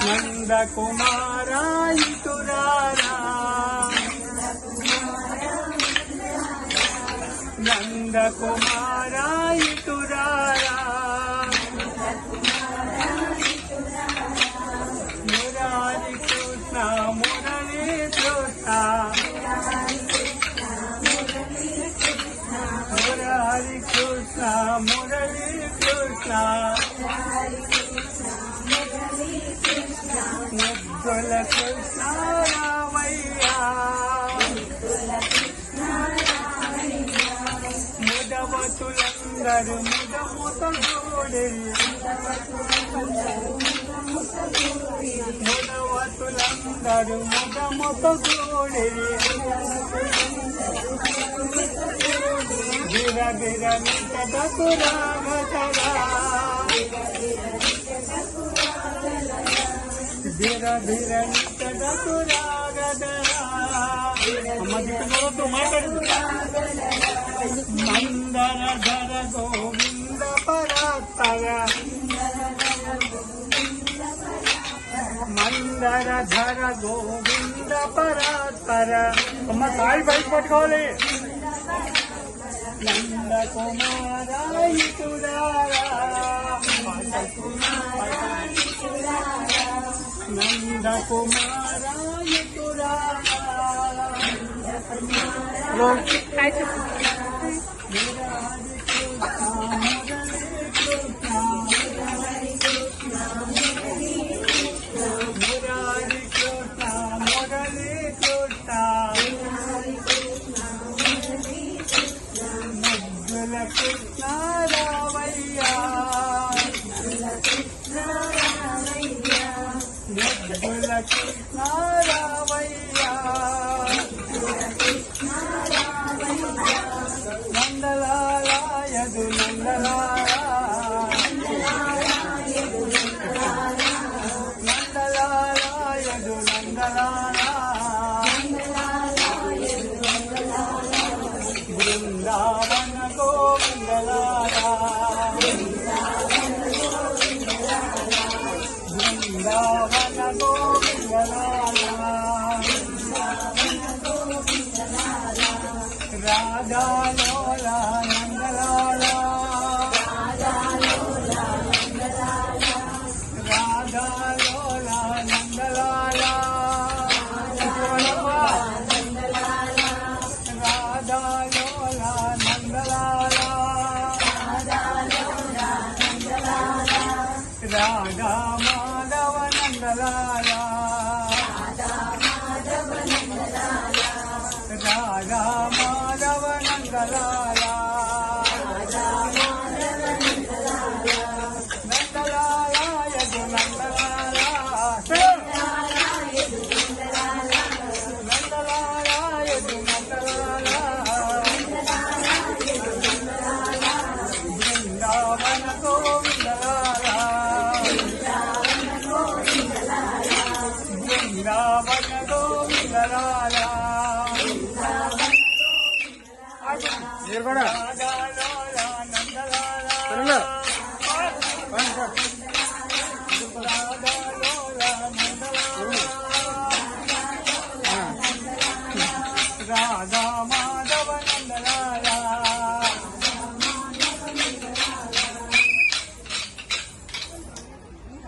నంద కుమారా ఇటురారా నంద కుమారా ఇటురారా మురారి కృష్ణ మురళీ కృష్ణ మురారి కృష్ణ మురళీ కృష్ణ ముద్దుల కృష్ణ రామయ్యా ముదవతులందరూ ముదముత గోడెరి ముదవతులందరూ ముదముత గోడెరి గిర గిర నికటకు రాగతరా గిర గిర నికటకు రాగతరా అమ్మ దిక్కు మాట్లాడు మందర ధర గోవింద పరాత్పర మందర ధర గోవింద పరాత్పర అమ్మ సాయి బయట పట్టుకోవాలి నంద కుమారా ఇటురారా నంద కుమారా ఇటురారా మురారి కృష్ణ మురళీ కృష్ణ ముద్దుల కృష్ణ రామయ్యా ముద్దుల కృష్ణ రామయ్యా నందలాలయదు నందలాలయదు నందలాల బృందావన గోవిందలాల బృందావన గోవిందలాల రాధాలోల నందలాల రాధాలోల నందలాల రాధాలోల నందలాల రాధా మాధవ నందలాల రాధా మాధవ నందలాల నందలాలయదు నందలాల నందలాలయదు నందలాల బృందావన గోవిందలాల బృందావన గోవిందలాల